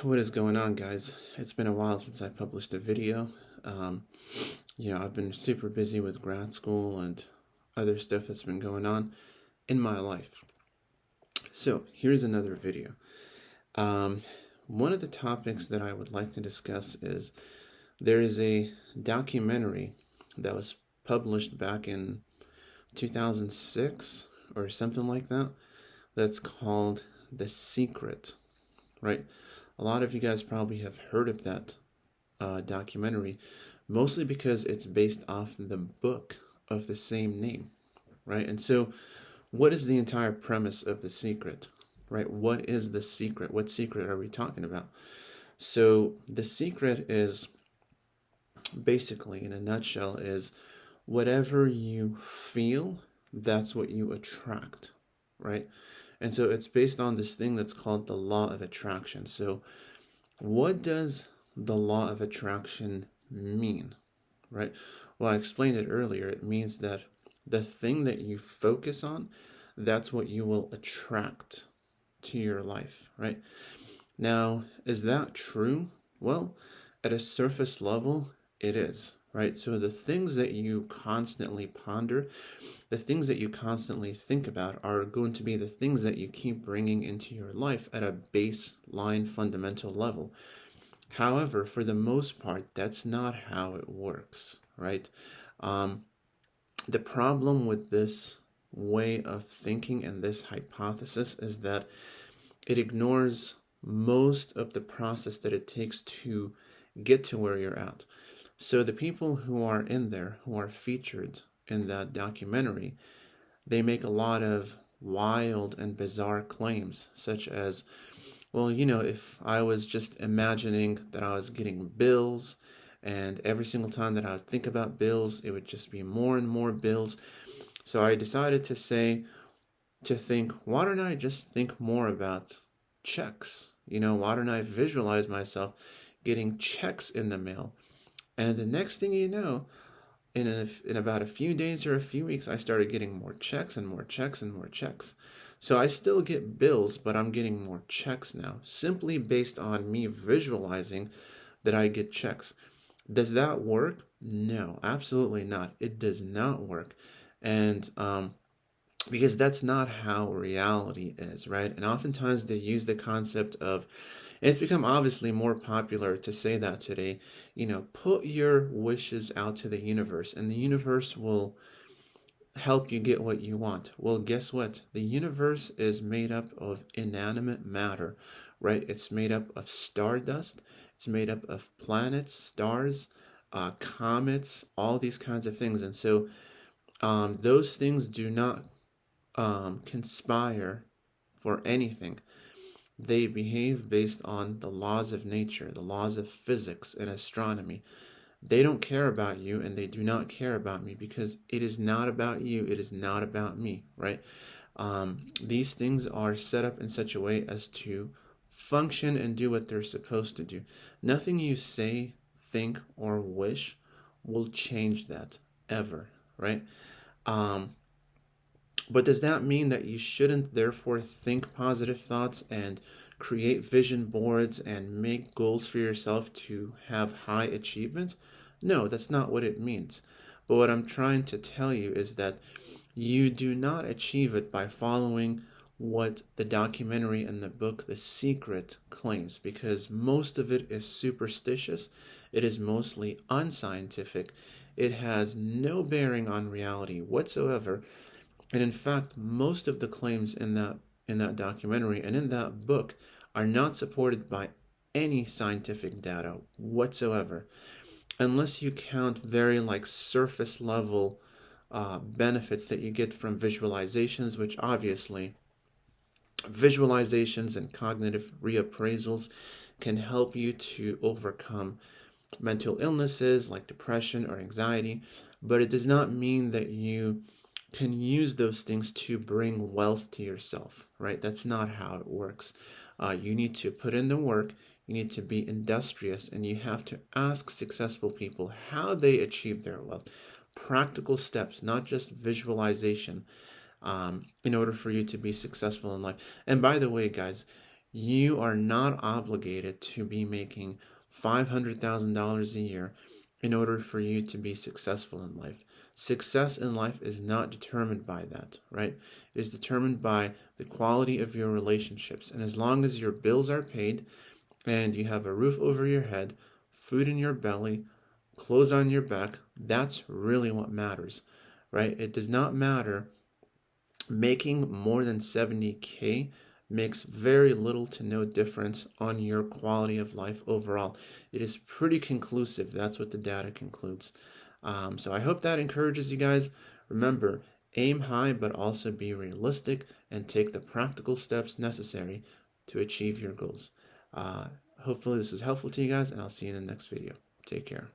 What is going on, guys? It's been a while since I published a video. Um, I've been super busy with grad school and other stuff that's been going on in my life. So, here's another video. Um, One of the topics that I would like to discuss is there is a documentary that was published back in 2006 or something like that, that's called The Secret, right? A lot of you guys probably have heard of that documentary, mostly because it's based off the book of the same name, right? And so, what is the entire premise of The Secret, right? What is the secret? What secret are we talking about? So, the secret is basically, in a nutshell, is whatever you feel, that's what you attract, right? And so, it's based on this thing that's called the law of attraction. So, what does the law of attraction mean, right? Well, I explained it earlier. It means that the thing that you focus on, that's what you will attract to your life, right? Now, is that true? Well, at a surface level, it is, right? So the things that you constantly ponder, the things that you constantly think about are going to be the things that you keep bringing into your life at a baseline fundamental level. However, for the most part, that's not how it works, right? Um, the problem with this way of thinking and this hypothesis is that it ignores most of the process that it takes to get to where you're at. So the people who are in there, who are featured in that documentary, they make a lot of wild and bizarre claims, such as, well, if I was just imagining that I was getting bills, and every single time that I would think about bills, it would just be more and more bills. So I decided to think, why don't I just think more about checks? Why don't I visualize myself getting checks in the mail? And the next thing you know, in about a few days or a few weeks, I started getting more checks and more checks and more checks. So I still get bills, but I'm getting more checks now, simply based on me visualizing that I get checks. Does that work? No, absolutely not. It does not work. And because that's not how reality is, right? And oftentimes they use the concept of, and it's become obviously more popular to say that today, put your wishes out to the universe and the universe will help you get what you want. Well, guess what? The universe is made up of inanimate matter, right? It's made up of stardust, it's made up of planets, stars, comets, all these kinds of things. And so those things do not conspire for anything. They behave based on the laws of nature, the laws of physics and astronomy. They don't care about you and they do not care about me because it is not about you. It is not about me, right? These things are set up in such a way as to function and do what they're supposed to do. Nothing you say, think, or wish will change that ever, right? Um, but does that mean that you shouldn't therefore think positive thoughts and create vision boards and make goals for yourself to have high achievements? No, that's not what it means. But what I'm trying to tell you is that you do not achieve it by following what the documentary and the book The Secret claims, because most of it is superstitious, it is mostly unscientific, it has no bearing on reality whatsoever, and in fact, most of the claims in that documentary and in that book are not supported by any scientific data whatsoever, unless you count very like surface level benefits that you get from visualizations, which obviously visualizations and cognitive reappraisals can help you to overcome mental illnesses like depression or anxiety, but it does not mean that you can use those things to bring wealth to yourself, right? That's not how it works. You need to put in the work, you need to be industrious, and you have to ask successful people how they achieve their wealth. Practical steps, not just visualization, in order for you to be successful in life. And by the way, guys, You are not obligated to be making $500,000 a year in order for you to be successful in life. Success in life is not determined by that, right? It is determined by the quality of your relationships. And as long as your bills are paid and you have a roof over your head, food in your belly, clothes on your back, that's really what matters, right? It does not matter. Making more than 70K makes very little to no difference on your quality of life overall. It is pretty conclusive. That's what the data concludes. So I hope that encourages you guys. Remember, aim high, but also be realistic and take the practical steps necessary to achieve your goals. Hopefully this was helpful to you guys, and I'll see you in the next video. Take care.